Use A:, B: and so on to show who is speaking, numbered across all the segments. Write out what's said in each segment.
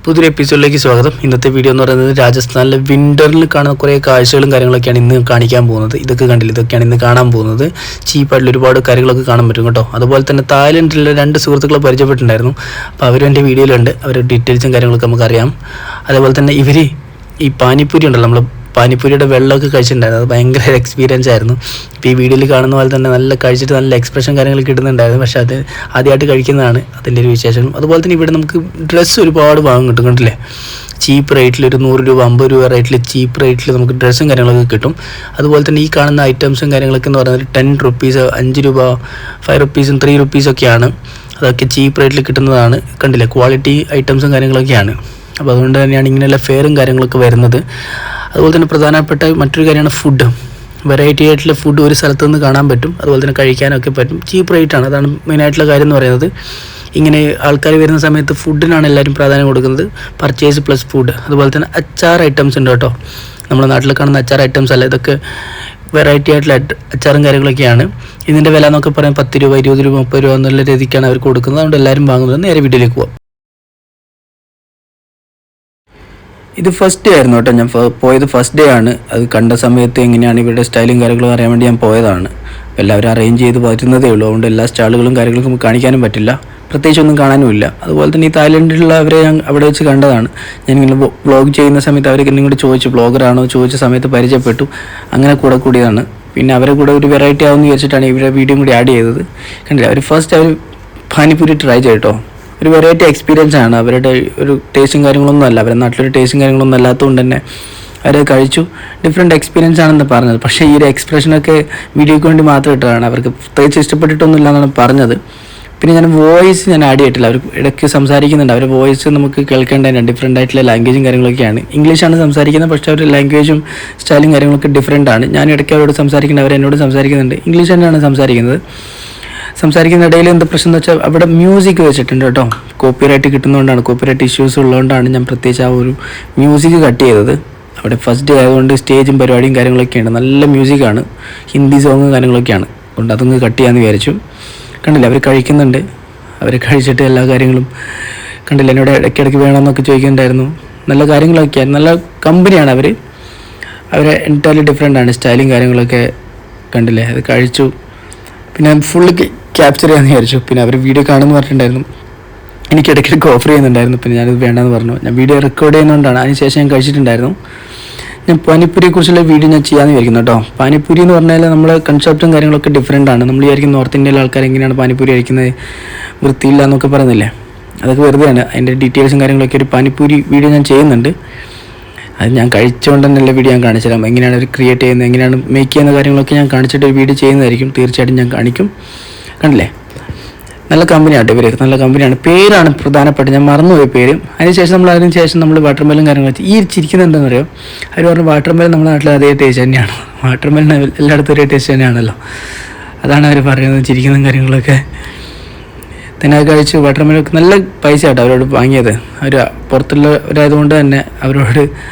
A: പുതിയൊരു എപ്പിസോഡിലേക്ക് സ്വാഗതം. ഇന്നത്തെ വീഡിയോ എന്ന് പറയുന്നത് രാജസ്ഥാനിലെ വിൻ്ററിൽ കാണുന്ന കുറേ കാഴ്ചകളും കാര്യങ്ങളൊക്കെയാണ് ഇന്ന് കാണിക്കാൻ പോകുന്നത്. ഇതൊക്കെ കണ്ടില്ല, ഇതൊക്കെയാണ് ഇന്ന് കാണാൻ പോകുന്നത്. ചീപ്പായിട്ടുള്ള ഒരുപാട് കാര്യങ്ങളൊക്കെ കാണാൻ പറ്റും കേട്ടോ. അതുപോലെ തന്നെ തായ്ലൻഡിലെ 2 സുഹൃത്തുക്കളെ പരിചയപ്പെട്ടിട്ടുണ്ടായിരുന്നു. അപ്പോൾ അവരും എൻ്റെ വീഡിയോയിലുണ്ട്. അവരുടെ ഡീറ്റെയിൽസും കാര്യങ്ങളൊക്കെ നമുക്കറിയാം. അതേപോലെ തന്നെ ഇവർ ഈ പാനിപ്പൂരി ഉണ്ടല്ലോ, നമ്മൾ പാനിപ്പൂരിയുടെ വെള്ളമൊക്കെ കഴിച്ചിട്ടുണ്ടായിരുന്നു. അത് ഭയങ്കര എക്സ്പീരിയൻസ് ആയിരുന്നു. ഇപ്പോൾ ഈ വീഡിയോയിൽ കാണുന്ന പോലെ തന്നെ നല്ല കഴിച്ചിട്ട് നല്ല എക്സ്പ്രഷൻ കാര്യങ്ങൾ കിട്ടുന്നുണ്ടായിരുന്നു. പക്ഷേ അത് ആദ്യമായിട്ട് കഴിക്കുന്നതാണ് അതിൻ്റെ ഒരു വിശേഷം. അതുപോലെ തന്നെ ഇവിടെ നമുക്ക് ഡ്രസ്സ് ഒരുപാട് വാങ്ങും കിട്ടും, കണ്ടില്ലേ? ചീപ്പ് റേറ്റിൽ ഒരു 100 രൂപ 50 രൂപ റേറ്റിൽ ചീപ്പ് റേറ്റിൽ നമുക്ക് ഡ്രസ്സും കാര്യങ്ങളൊക്കെ കിട്ടും. അതുപോലെ തന്നെ ഈ കാണുന്ന ഐറ്റംസും കാര്യങ്ങളൊക്കെ എന്ന് പറയുന്നത് 10 റുപ്പീസ് 5 രൂപ 5 റുപ്പീസും 3 റുപ്പീസൊക്കെയാണ്. അതൊക്കെ ചീപ്പ് റേറ്റിൽ കിട്ടുന്നതാണ്. കണ്ടില്ലേ, ക്വാളിറ്റി ഐറ്റംസും കാര്യങ്ങളൊക്കെയാണ്. അപ്പോൾ അതുകൊണ്ട് തന്നെയാണ് ഇങ്ങനെയുള്ള ഫെയറും കാര്യങ്ങളൊക്കെ വരുന്നത്. അതുപോലെ തന്നെ പ്രധാനപ്പെട്ട മറ്റൊരു കാര്യമാണ് ഫുഡ്. വെറൈറ്റി ആയിട്ടുള്ള ഫുഡ് ഒരു സ്ഥലത്തു നിന്ന് കാണാൻ പറ്റും. അതുപോലെ തന്നെ കഴിക്കാനൊക്കെ പറ്റും. ചീപ്പ് റേറ്റാണ്, അതാണ് മെയിനായിട്ടുള്ള കാര്യം എന്ന് പറയുന്നത്. ഇങ്ങനെ ആൾക്കാർ വരുന്ന സമയത്ത് ഫുഡിനാണ് എല്ലാവരും പ്രാധാന്യം കൊടുക്കുന്നത്. Purchase plus food. അതുപോലെ തന്നെ അച്ചാർ ഐറ്റംസ് ഉണ്ട് കേട്ടോ. നമ്മുടെ നാട്ടിൽ കാണുന്ന അച്ചാർ ഐറ്റംസ് അല്ല, ഇതൊക്കെ വെറൈറ്റി ആയിട്ടുള്ള അച്ചാറും കാര്യങ്ങളൊക്കെയാണ്. ഇതിൻ്റെ വില എന്നൊക്കെ പറയാൻ 10 രൂപ 20 രൂപ 30 രൂപ എന്നുള്ള രീതിക്കാണ് അവർ കൊടുക്കുന്നത്. അതുകൊണ്ട് എല്ലാവരും വാങ്ങുന്നത്. നേരെ വീട്ടിലേക്ക് പോകാം. ഇത് ഫസ്റ്റ് ഡേ ആയിരുന്നു കേട്ടോ. ഞാൻ പോയത് ഫസ്റ്റ് ഡേ ആണ്. അത് കണ്ട സമയത്ത് എങ്ങനെയാണ് ഇവരുടെ സ്റ്റൈലും കാര്യങ്ങളും അറിയാൻ വേണ്ടി ഞാൻ പോയതാണ്. എല്ലാവരും അറേഞ്ച് ചെയ്ത് പറ്റുന്നതേ ഉള്ളൂ. അതുകൊണ്ട് എല്ലാ സ്റ്റാളുകളും കാര്യങ്ങളും നമുക്ക് കാണിക്കാനും പറ്റില്ല, പ്രത്യേകിച്ചൊന്നും കാണാനുമില്ല. അതുപോലെ തന്നെ ഈ തായ്ലൻഡിലുള്ള അവരെ ഞാൻ അവിടെ വെച്ച് കണ്ടതാണ്. ഞാനിങ്ങനെ വ്ളോഗ് ചെയ്യുന്ന സമയത്ത് അവർ എന്നോട് ചോദിച്ചു, ബ്ലോഗറാണോ ചോദിച്ച സമയത്ത് പരിചയപ്പെട്ടു. അങ്ങനെ കൂടിയതാണ്. പിന്നെ അവരെ കൂടെ ഒരു വെറൈറ്റി ആവുമെന്ന് വിചാരിച്ചിട്ടാണ് ഇവരുടെ വീഡിയോ കൂടി ആഡ് ചെയ്തത്. കണ്ടില്ല, അവർ ഫസ്റ്റ് അവർ പാനിപ്പൂരി ട്രൈ ചെയ്തോ. ഒരു വെറൈറ്റി എക്സ്പീരിയൻസ് ആണ്. അവരുടെ ഒരു ടേസ്റ്റും കാര്യങ്ങളൊന്നും അല്ല, അവരുടെ നാട്ടിലൊരു ടേസ്റ്റും കാര്യങ്ങളൊന്നും അല്ലാത്തതുകൊണ്ട് തന്നെ അവർ കഴിച്ചു. ഡിഫറെൻറ്റ് എക്സ്പീരിയൻസ് ആണെന്ന് പറഞ്ഞത്. പക്ഷേ ഈ ഒരു എക്സ്പ്രഷനൊക്കെ വീഡിയോയ്ക്ക് വേണ്ടി മാത്രം ഇട്ടതാണ്. അവർക്ക് പ്രത്യേകിച്ച് ഇഷ്ടപ്പെട്ടിട്ടൊന്നുമില്ല എന്നാണ് പറഞ്ഞത്. പിന്നെ ഞാൻ വോയിസ് ആഡ് ചെയ്തിട്ടില്ല. അവർ ഇടയ്ക്ക് സംസാരിക്കുന്നുണ്ട്. അവരുടെ വോയിസ് നമുക്ക് കേൾക്കേണ്ടതിന് ഡിഫറെൻ്റ് ആയിട്ടുള്ള ലാംഗ്വേജും കാര്യങ്ങളൊക്കെയാണ്. ഇംഗ്ലീഷാണ് സംസാരിക്കുന്നത്, പക്ഷേ അവരുടെ ലാംഗ്വേജും സ്റ്റൈലും കാര്യങ്ങളൊക്കെ ഡിഫറെൻ്റ് ആണ്. ഞാൻ ഇടയ്ക്ക് അവരോട് സംസാരിക്കുന്നത്, അവരെന്നോട് സംസാരിക്കുന്നുണ്ട്. ഇംഗ്ലീഷ് തന്നെയാണ് സംസാരിക്കുന്നത്. സംസാരിക്കുന്ന ഇടയിൽ എന്താ പ്രശ്നം എന്ന് വെച്ചാൽ അവിടെ മ്യൂസിക് വെച്ചിട്ടുണ്ട് കേട്ടോ. കോപ്പിറൈറ്റ് കിട്ടുന്നതുകൊണ്ടാണ്, കോപ്പിറൈറ്റ് ഇഷ്യൂസ് ഉള്ളതുകൊണ്ടാണ് ഞാൻ പ്രത്യേകിച്ച് ആ ഒരു മ്യൂസിക് കട്ട് ചെയ്തത്. അവിടെ ഫസ്റ്റ് ഡേ ആയതുകൊണ്ട് സ്റ്റേജും പരിപാടിയും കാര്യങ്ങളൊക്കെയാണ്. നല്ല മ്യൂസിക്കാണ്, ഹിന്ദി സോങ്ങും കാര്യങ്ങളൊക്കെയാണ്. അതുകൊണ്ട് അതൊന്ന് കട്ട് ചെയ്യാമെന്ന് വിചാരിച്ചു. കണ്ടില്ല, അവർ കഴിക്കുന്നുണ്ട്. അവർ കഴിച്ചിട്ട് എല്ലാ കാര്യങ്ങളും കണ്ടില്ല. എന്നോട് ഇടയ്ക്കിടയ്ക്ക് വേണമെന്നൊക്കെ ചോദിക്കുന്നുണ്ടായിരുന്നു. നല്ല കാര്യങ്ങളൊക്കെയാണ്, നല്ല കമ്പനിയാണ് അവർ. അവരെ എൻറ്റയർലി ഡിഫറെൻ്റ് ആണ് സ്റ്റൈലും കാര്യങ്ങളൊക്കെ. കണ്ടില്ലേ, അത് കഴിച്ചു. പിന്നെ ഫുള്ള് ക്യാപ്ചർ ചെയ്യാമെന്ന് വിചാരിച്ചു. പിന്നെ അവർ വീഡിയോ കാണുമെന്ന് പറഞ്ഞിട്ടുണ്ടായിരുന്നു. എനിക്ക് ഇടയ്ക്കിടയ്ക്ക് ഓഫർ ചെയ്യുന്നുണ്ടായിരുന്നു. പിന്നെ ഞാനത് വേണ്ടെന്ന് പറഞ്ഞു. ഞാൻ വീഡിയോ റെക്കോർഡ് ചെയ്യുന്നതുകൊണ്ടാണ്. അതിനുശേഷം ഞാൻ കഴിച്ചിട്ടുണ്ടായിരുന്നു. ഞാൻ പാനിപ്പൂരിയെക്കുറിച്ചുള്ള വീഡിയോ ഞാൻ ചെയ്യാമെന്ന് വിചാരിക്കുന്നു കേട്ടോ. പാനിപ്പൂരി എന്ന് പറഞ്ഞാൽ നമ്മുടെ കൺസെപ്റ്റും കാര്യങ്ങളൊക്കെ ഡിഫറെൻ്റ് ആണ്. നമ്മൾ വിചാരിക്കും നോർത്ത് ഇന്ത്യയിലെ ആൾക്കാർ എങ്ങനെയാണ് പാനിപ്പൂരി കഴിക്കുന്നത്, വൃത്തിയില്ല എന്നൊക്കെ പറയുന്നില്ലേ, അതൊക്കെ വെറുതെയാണ്. അതിൻ്റെ ഡീറ്റെയിൽസും കാര്യങ്ങളൊക്കെ ഒരു പാനിപ്പൂരി വീഡിയോ ഞാൻ ചെയ്യുന്നുണ്ട്. അത് ഞാൻ കഴിച്ചുകൊണ്ട് തന്നെയുള്ള വീഡിയോ ഞാൻ കാണിച്ചു തരാം. എങ്ങനെയാണ് അവർ ക്രിയേറ്റ് ചെയ്യുന്നത്, എങ്ങനെയാണ് മേക്ക് ചെയ്യുന്ന കാര്യങ്ങളൊക്കെ ഞാൻ കാണിച്ചിട്ട് ഒരു വീഡിയോ ചെയ്യുന്നതായിരിക്കും. തീർച്ചയായിട്ടും ഞാൻ കാണിക്കും. കണ്ടില്ലേ, നല്ല കമ്പനിയാട്ടോ ഇവർ, നല്ല കമ്പനിയാണ്. പേരാണ് പ്രധാനപ്പെട്ട, ഞാൻ മറന്നുപോയി പേര്. അതിനുശേഷം നമ്മൾ വാട്ടർമെലും കാര്യങ്ങൾ ഈ ചിരിക്കുന്നത് എന്താണെന്ന് അറിയാം. അവർ പറഞ്ഞു വാട്ടർമെലൻ നമ്മുടെ നാട്ടിൽ അതേ ടേസ്റ്റ് തന്നെയാണ്. വാട്ടർമെലൻ എല്ലായിടത്തും ഒരേ ടേസ്റ്റ് തന്നെയാണല്ലോ, അതാണ് അവർ പറയുന്നത്. ചിരിക്കുന്ന കാര്യങ്ങളൊക്കെ തന്നെ കഴിച്ച്. വാട്ടർമെലൊക്കെ നല്ല പൈസ ആട്ടോ അവരോട് വാങ്ങിയത്. അവർ പുറത്തുള്ളവരായതുകൊണ്ട് തന്നെ അവരോട്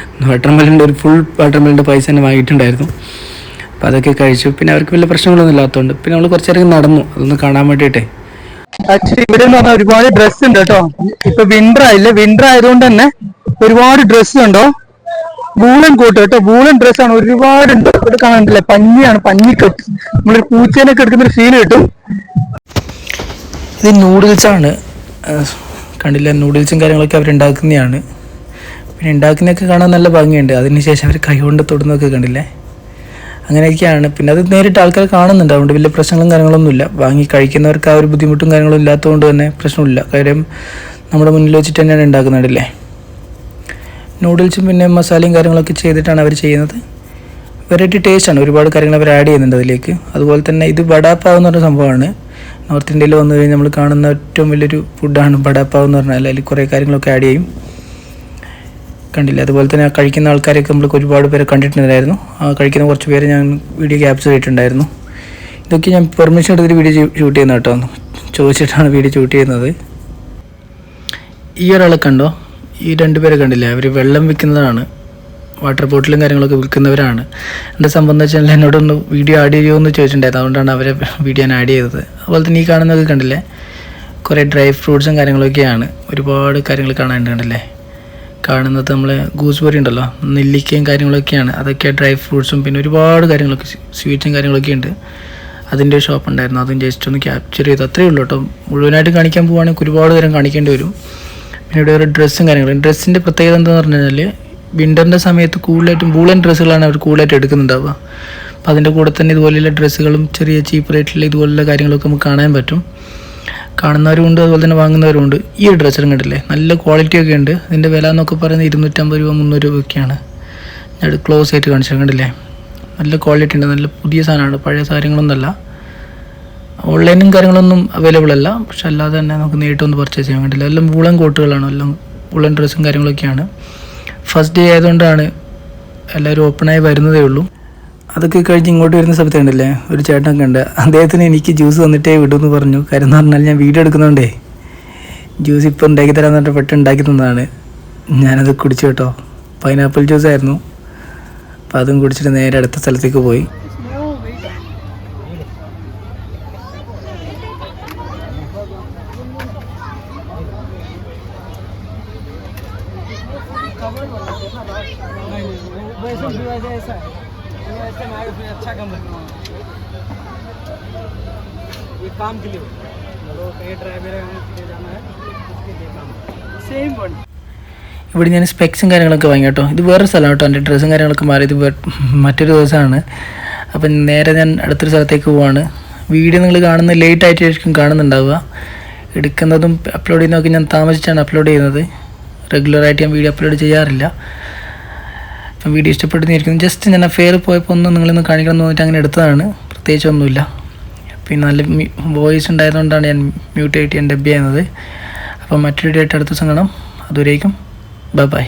A: വാട്ടർമെലിൻ്റെ ഒരു ഫുൾ വാട്ടർമെലിൻ്റെ പൈസ തന്നെ വാങ്ങിയിട്ടുണ്ടായിരുന്നു. അപ്പോൾ അതൊക്കെ കഴിച്ചു. പിന്നെ അവർക്ക് വലിയ പ്രശ്നങ്ങളൊന്നും ഇല്ലാത്തതുകൊണ്ട് പിന്നെ നമ്മൾ കുറച്ചേരം നടന്നു, അതൊന്ന് കാണാൻ വേണ്ടിയിട്ടേ.
B: ആക്ച്വലി ഇവിടെ എന്ന് പറഞ്ഞാൽ ഒരുപാട് ഡ്രസ്സ് ഉണ്ട് കേട്ടോ. ഇപ്പൊ വിന്റർ ആയില്ലേ, വിന്റർ ആയതുകൊണ്ട് തന്നെ ഒരുപാട് ഡ്രസ്സ് ഉണ്ടോ. വൂളൻ കോട്ട് കേട്ടോ, വൂളൻ ഡ്രസ്സാണ് ഒരുപാടുണ്ട്. ഇവിടെ കാണാനില്ലേ, പഞ്ഞിയാണ്, പഞ്ഞിക്കെട്ട്. നമ്മളൊരു പൂച്ചേനൊക്കെ എടുക്കുന്നൊരു ഫീൽ കിട്ടും.
A: ഇത് നൂഡിൽസാണ്. കണ്ടില്ല, നൂഡിൽസും കാര്യങ്ങളൊക്കെ അവരുണ്ടാക്കുന്നതാണ്. പിന്നെ ഉണ്ടാക്കുന്നതൊക്കെ കാണാൻ നല്ല ഭംഗിയുണ്ട്. അതിനുശേഷം അവർ കൈകൊണ്ട് തൊടുന്നതൊക്കെ കണ്ടില്ലേ, അങ്ങനെയൊക്കെയാണ്. പിന്നെ അത് നേരിട്ട് ആൾക്കാർ കാണുന്നുണ്ട്. അതുകൊണ്ട് വലിയ പ്രശ്നങ്ങളും കാര്യങ്ങളൊന്നുമില്ല. വാങ്ങി കഴിക്കുന്നവർക്ക് ആ ഒരു ബുദ്ധിമുട്ടും കാര്യങ്ങളും ഇല്ലാത്തതുകൊണ്ട് തന്നെ പ്രശ്നമില്ല. കാര്യം നമ്മുടെ മുന്നിൽ വെച്ചിട്ട് തന്നെയാണ് ഉണ്ടാക്കുന്നുണ്ടല്ലേ. നൂഡിൽസും പിന്നെ മസാലയും കാര്യങ്ങളൊക്കെ ചെയ്തിട്ടാണ് അവർ ചെയ്യുന്നത്. വെറൈറ്റി ടേസ്റ്റാണ്, ഒരുപാട് കാര്യങ്ങൾ അവർ ആഡ് ചെയ്യുന്നുണ്ട് അതിലേക്ക്. അതുപോലെ തന്നെ ഇത് വടാപ്പാവ് എന്ന് പറഞ്ഞ സംഭവമാണ്. നോർത്ത് ഇന്ത്യയിൽ വന്നു കഴിഞ്ഞാൽ നമ്മൾ കാണുന്ന ഏറ്റവും വലിയൊരു ഫുഡാണ് വടാപ്പാവ് എന്ന് പറഞ്ഞാൽ. അതിൽ കുറേ കാര്യങ്ങളൊക്കെ ആഡ് ചെയ്യും. കണ്ടില്ല, അതുപോലെ തന്നെ കഴിക്കുന്ന ആൾക്കാരെയൊക്കെ നമ്മൾ ഒരുപാട് പേരെ കണ്ടിട്ടുണ്ടായിരുന്നു. ആ കഴിക്കുന്ന കുറച്ച് പേര് ഞാൻ വീഡിയോ ക്യാപ്ചർ ചെയ്തിട്ടുണ്ടായിരുന്നു. ഇതൊക്കെ ഞാൻ പെർമിഷൻ എടുത്തിട്ട് വീഡിയോ ഷൂട്ട് ചെയ്യുന്ന കേട്ടോ, ചോദിച്ചിട്ടാണ് വീഡിയോ ഷൂട്ട് ചെയ്യുന്നത്. ഈ ഒരാളെ കണ്ടോ, ഈ 2 പേരെ കണ്ടില്ലേ, അവർ വെള്ളം വിൽക്കുന്നതാണ്. വാട്ടർ ബോട്ടിലും കാര്യങ്ങളൊക്കെ വിൽക്കുന്നവരാണ്. എൻ്റെ സംഭവം എന്ന് വെച്ചാൽ എന്നോടൊന്ന് വീഡിയോ ആഡ് ചെയ്യുമെന്ന് ചോദിച്ചിട്ടുണ്ടായിരുന്നു. അതുകൊണ്ടാണ് അവരെ വീഡിയോ ഞാൻ ആഡ് ചെയ്തത്. അതുപോലെ തന്നെ ഈ കാണുന്നതൊക്കെ കണ്ടില്ലേ, കുറേ ഡ്രൈ ഫ്രൂട്ട്സും കാര്യങ്ങളൊക്കെയാണ്. ഒരുപാട് കാര്യങ്ങൾ കാണാനുണ്ട് കണ്ടില്ലേ. കാണുന്നത് നമ്മളെ ഗൂസ്ബെറി ഉണ്ടല്ലോ, നെല്ലിക്കയും കാര്യങ്ങളൊക്കെയാണ്. അതൊക്കെ ഡ്രൈ ഫ്രൂട്ട്സും പിന്നെ ഒരുപാട് കാര്യങ്ങളൊക്കെ സ്വീറ്റ്സും കാര്യങ്ങളൊക്കെ ഉണ്ട്. അതിൻ്റെ ഷോപ്പ് ഉണ്ടായിരുന്നു, അതും ജസ്റ്റ് ഒന്ന് ക്യാപ്ചർ ചെയ്തു. അത്രയേ ഉള്ളൂ കേട്ടോ. മുഴുവനായിട്ട് കാണിക്കാൻ പോവുകയാണെങ്കിൽ ഒരുപാട് നേരം കാണിക്കേണ്ടി വരും. പിന്നെ ഇവിടെ ഒരു ഡ്രസ്സും കാര്യങ്ങളും. ഡ്രസ്സിൻ്റെ പ്രത്യേകത എന്താണെന്ന് പറഞ്ഞു കഴിഞ്ഞാൽ വിൻ്ററിൻ്റെ സമയത്ത് കൂടുതലായിട്ടും വൂളൻ ഡ്രസ്സുകളാണ് അവർ കൂടുതലായിട്ട് എടുക്കുന്നുണ്ടാവുക. അപ്പോൾ അതിൻ്റെ കൂടെ തന്നെ ഇതുപോലെയുള്ള ഡ്രസ്സുകളും ചെറിയ ചീപ്പ് റേറ്റിൽ ഇതുപോലുള്ള കാര്യങ്ങളൊക്കെ നമുക്ക് കാണാൻ പറ്റും. കാണുന്നവരുമുണ്ട്, അതുപോലെ തന്നെ വാങ്ങുന്നവരുമുണ്ട്. ഈ ഒരു ഡ്രസ്സും കണ്ടില്ലേ, നല്ല ക്വാളിറ്റി ഒക്കെ ഉണ്ട്. ഇതിൻ്റെ വില എന്നൊക്കെ പറയുന്നത് 250 രൂപ 300 രൂപയൊക്കെയാണ്. ഞാൻ ക്ലോസ് ആയിട്ട് കാണിച്ചത് കണ്ടില്ലേ, നല്ല ക്വാളിറ്റി ഉണ്ട്, നല്ല പുതിയ സാധനമാണ്, പഴയ കാര്യങ്ങളൊന്നുമല്ല. ഓൺലൈനും കാര്യങ്ങളൊന്നും അവൈലബിൾ അല്ല, പക്ഷെ അല്ലാതെ തന്നെ നമുക്ക് നേരിട്ടൊന്ന് പർച്ചേസ് ചെയ്യാൻ വേണ്ടിയില്ല. എല്ലാം വൂളൻ കോട്ടുകളാണ്, എല്ലാം വൂളൻ ഡ്രസ്സും കാര്യങ്ങളൊക്കെയാണ്. ഫസ്റ്റ് ഡേ ആയതുകൊണ്ടാണ് എല്ലാവരും ഓപ്പണായി വരുന്നതേ ഉള്ളൂ. അതൊക്കെ കഴിഞ്ഞ് ഇങ്ങോട്ട് വരുന്ന സമയത്ത് കണ്ടില്ലേ, ഒരു ചേട്ടനൊക്കെ ഉണ്ട്. അദ്ദേഹത്തിന് എനിക്ക് ജ്യൂസ് തന്നിട്ടേ വിടുമെന്ന് പറഞ്ഞു. കാര്യം എന്ന് പറഞ്ഞാൽ ഞാൻ വീഡിയോ എടുക്കുന്നതുകൊണ്ടേ ജ്യൂസ് ഇപ്പോൾ ഉണ്ടാക്കി തരാമെന്ന് പറഞ്ഞിട്ട് പെട്ടെന്ന് ഉണ്ടാക്കി തന്നതാണ്. ഞാനത് കുടിച്ചു കേട്ടോ. പൈനാപ്പിൾ ജ്യൂസ് ആയിരുന്നു. അപ്പോൾ അതും കുടിച്ചിട്ട് നേരെ അടുത്ത സ്ഥലത്തേക്ക് പോയി. ഇവിടെ ഞാൻ സ്പെക്സും കാര്യങ്ങളൊക്കെ വാങ്ങി കേട്ടോ. ഇത് വേറെ സ്ഥലം കേട്ടോ. എൻ്റെ ഡ്രസ്സും കാര്യങ്ങളൊക്കെ മാറിയത് മറ്റൊരു ദിവസമാണ്. അപ്പം നേരെ ഞാൻ അടുത്തൊരു സ്ഥലത്തേക്ക് പോവാണ്. വീഡിയോ നിങ്ങൾ കാണുന്നത് ലേറ്റ് ആയിട്ടായിരിക്കും കാണുന്നുണ്ടാവുക. എടുക്കുന്നതും അപ്ലോഡ് ചെയ്യുന്നതൊക്കെ ഞാൻ താമസിച്ചാണ് അപ്ലോഡ് ചെയ്യുന്നത്. റെഗുലറായിട്ട് ഞാൻ വീഡിയോ അപ്ലോഡ് ചെയ്യാറില്ല. അപ്പം വീഡിയോ ഇഷ്ടപ്പെടുന്നതായിരിക്കും. ജസ്റ്റ് ഞാൻ അഫെയർ പോയപ്പോൾ ഒന്ന് നിങ്ങളൊന്ന് കാണിക്കണം എന്ന് തോന്നിയിട്ട് അങ്ങനെ എടുത്തതാണ്. പ്രത്യേകിച്ചൊന്നുമില്ല. പിന്നെ നല്ല വോയിസ് ഉണ്ടായതുകൊണ്ടാണ് ഞാൻ മ്യൂട്ട് ആയിട്ട് ഞാൻ ഡബ് ചെയ്യുന്നത്. അപ്പം മറ്റൊരു ഡേറ്റ് അടുത്ത ദിവസം കാണാം. അതുവരേക്കും ബൈ.